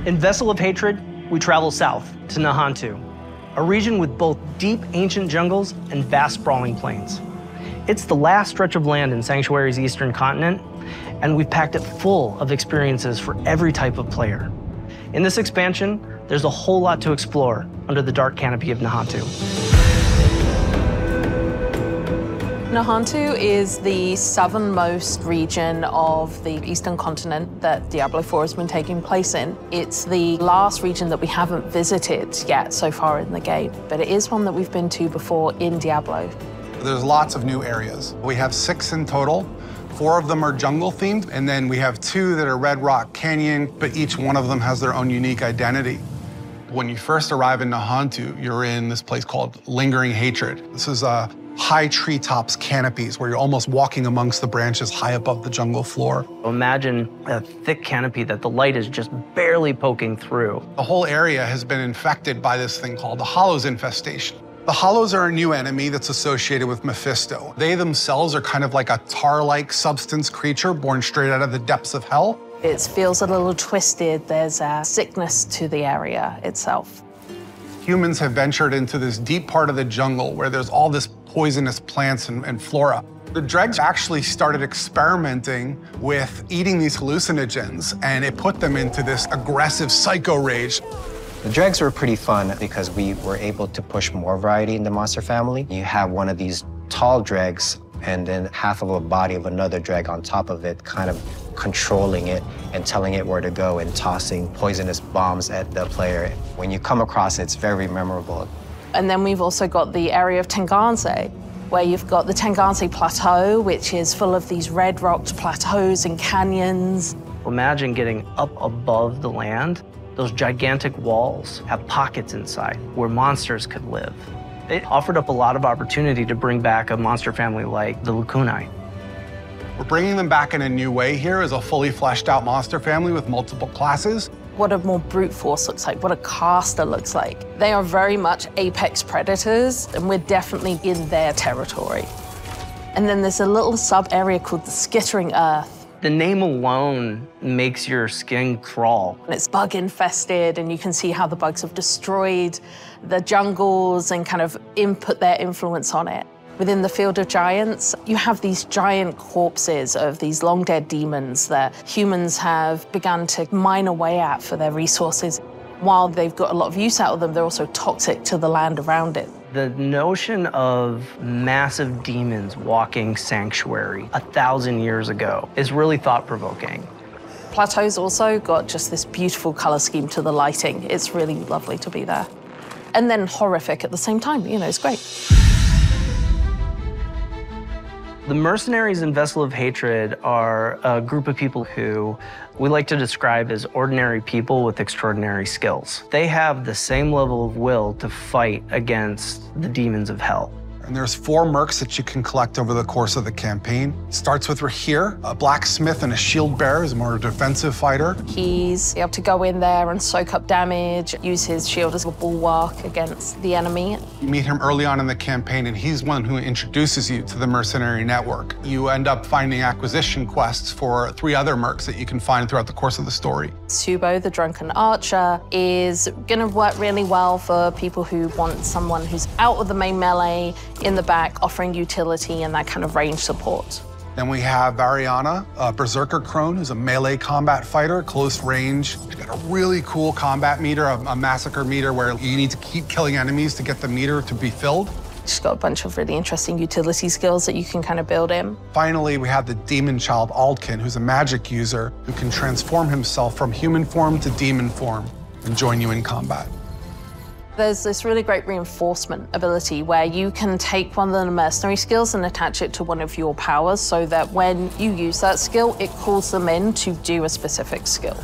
In Vessel of Hatred, we travel south to Nahantu, a region with both deep ancient jungles and vast sprawling plains. It's the last stretch of land in Sanctuary's eastern continent, and we've packed it full of experiences for every type of player. In this expansion, there's a whole lot to explore under the dark canopy of Nahantu. Nahantu is the southernmost region of the eastern continent that Diablo 4 has been taking place in. It's the last region that we haven't visited yet so far in the game, but it is one that we've been to before in Diablo. There's lots of new areas. We have 6 in total. 4 of them are jungle themed, and then we have 2 that are Red Rock Canyon, but each one of them has their own unique identity. When you first arrive in Nahantu, you're in this place called Lingering Hatred. This is high treetops canopies where you're almost walking amongst the branches high above the jungle floor. Imagine a thick canopy that the light is just barely poking through. The whole area has been infected by this thing called the Hollows infestation. The Hollows are a new enemy that's associated with Mephisto. They themselves are kind of like a tar-like substance creature born straight out of the depths of hell. It feels a little twisted. There's a sickness to the area itself. Humans have ventured into this deep part of the jungle where there's all this poisonous plants and flora. The dregs actually started experimenting with eating these hallucinogens, and it put them into this aggressive psycho rage. The dregs were pretty fun because we were able to push more variety in the monster family. You have one of these tall dregs and then half of a body of another dreg on top of it, kind of controlling it and telling it where to go and tossing poisonous bombs at the player. When you come across it, it's very memorable. And then we've also got the area of Tenganse, where you've got the Tenganse Plateau, which is full of these red-rocked plateaus and canyons. Imagine getting up above the land. Those gigantic walls have pockets inside where monsters could live. It offered up a lot of opportunity to bring back a monster family like the Lukunai. We're bringing them back in a new way here as a fully fleshed out monster family with multiple classes. What a more brute force looks like, what a caster looks like. They are very much apex predators, and we're definitely in their territory. And then there's a little sub-area called the Skittering Earth. The name alone makes your skin crawl. And it's bug infested, and you can see how the bugs have destroyed the jungles and kind of input their influence on it. Within the Field of Giants, you have these giant corpses of these long-dead demons that humans have begun to mine away at for their resources. While they've got a lot of use out of them, they're also toxic to the land around it. The notion of massive demons walking Sanctuary 1,000 years ago is really thought-provoking. Plateau's also got just this beautiful color scheme to the lighting. It's really lovely to be there. And then horrific at the same time, you know, it's great. The mercenaries in Vessel of Hatred are a group of people who we like to describe as ordinary people with extraordinary skills. They have the same level of will to fight against the demons of hell. And there's 4 mercs that you can collect over the course of the campaign. It starts with Rahir, a blacksmith and a shield bearer, is a more defensive fighter. He's able to go in there and soak up damage, use his shield as a bulwark against the enemy. You meet him early on in the campaign, and he's one who introduces you to the mercenary network. You end up finding acquisition quests for 3 other mercs that you can find throughout the course of the story. Subo, the drunken archer, is gonna work really well for people who want someone who's out of the main melee, in the back, offering utility and that kind of range support. Then we have Variana, a berserker crone, who's a melee combat fighter, close range. She's got a really cool combat meter, a massacre meter, where you need to keep killing enemies to get the meter to be filled. She's got a bunch of really interesting utility skills that you can kind of build in. Finally, we have the demon child Aldkin, who's a magic user who can transform himself from human form to demon form and join you in combat. There's this really great reinforcement ability where you can take one of the mercenary skills and attach it to one of your powers so that when you use that skill, it calls them in to do a specific skill.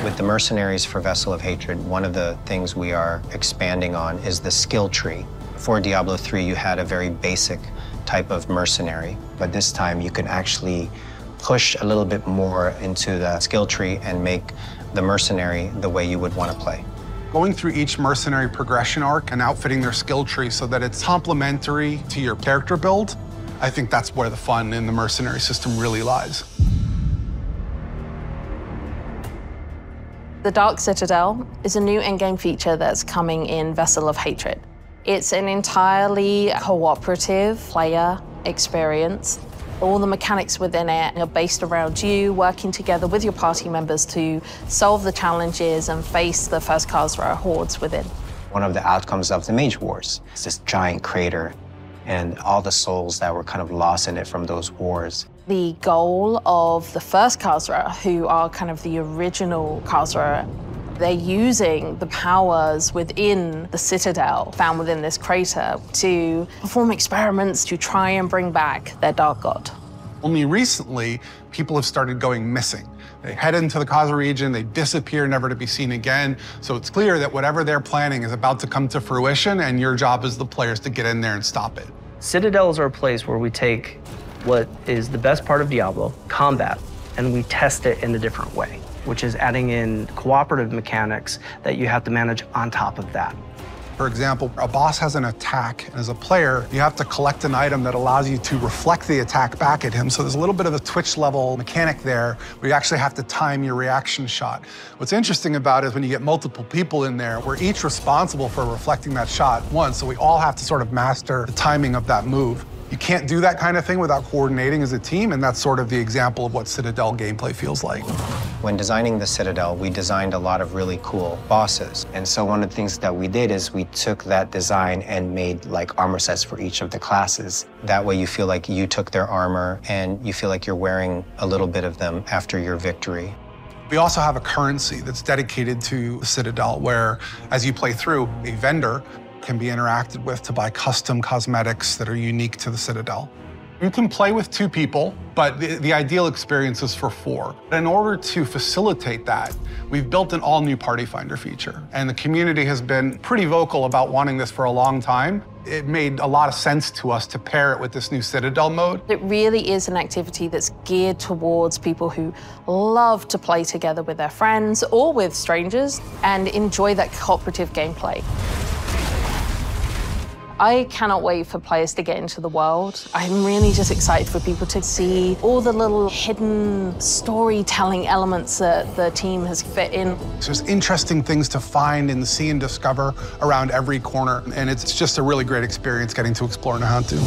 With the mercenaries for Vessel of Hatred, one of the things we are expanding on is the skill tree. For Diablo 3, you had a very basic type of mercenary, but this time you can actually push a little bit more into the skill tree and make the mercenary the way you would want to play. Going through each mercenary progression arc and outfitting their skill tree so that it's complementary to your character build, I think that's where the fun in the mercenary system really lies. The Dark Citadel is a new endgame feature that's coming in Vessel of Hatred. It's an entirely cooperative player experience. All the mechanics within it are based around you working together with your party members to solve the challenges and face the first Khazra hordes within. One of the outcomes of the Mage Wars is this giant crater and all the souls that were kind of lost in it from those wars. The goal of the first Khazra, who are kind of the original Khazra, they're using the powers within the Citadel found within this crater to perform experiments to try and bring back their Dark God. Only recently, people have started going missing. They head into the Khazra region, they disappear, never to be seen again. So it's clear that whatever they're planning is about to come to fruition, and your job as the players to get in there and stop it. Citadels are a place where we take what is the best part of Diablo, combat, and we test it in a different way, which is adding in cooperative mechanics that you have to manage on top of that. For example, a boss has an attack, and as a player, you have to collect an item that allows you to reflect the attack back at him. So there's a little bit of a Twitch level mechanic there where you actually have to time your reaction shot. What's interesting about it is when you get multiple people in there, we're each responsible for reflecting that shot once, so we all have to sort of master the timing of that move. You can't do that kind of thing without coordinating as a team, and that's sort of the example of what Citadel gameplay feels like. When designing the Citadel, we designed a lot of really cool bosses. And so one of the things that we did is we took that design and made like armor sets for each of the classes. That way you feel like you took their armor and you feel like you're wearing a little bit of them after your victory. We also have a currency that's dedicated to the Citadel, where as you play through, a vendor can be interacted with to buy custom cosmetics that are unique to the Citadel. You can play with 2 people, but the ideal experience is for 4. In order to facilitate that, we've built an all-new Party Finder feature, and the community has been pretty vocal about wanting this for a long time. It made a lot of sense to us to pair it with this new Citadel mode. It really is an activity that's geared towards people who love to play together with their friends or with strangers and enjoy that cooperative gameplay. I cannot wait for players to get into the world. I'm really just excited for people to see all the little hidden storytelling elements that the team has fit in. There's interesting things to find and see and discover around every corner, and it's just a really great experience getting to explore Nahantu.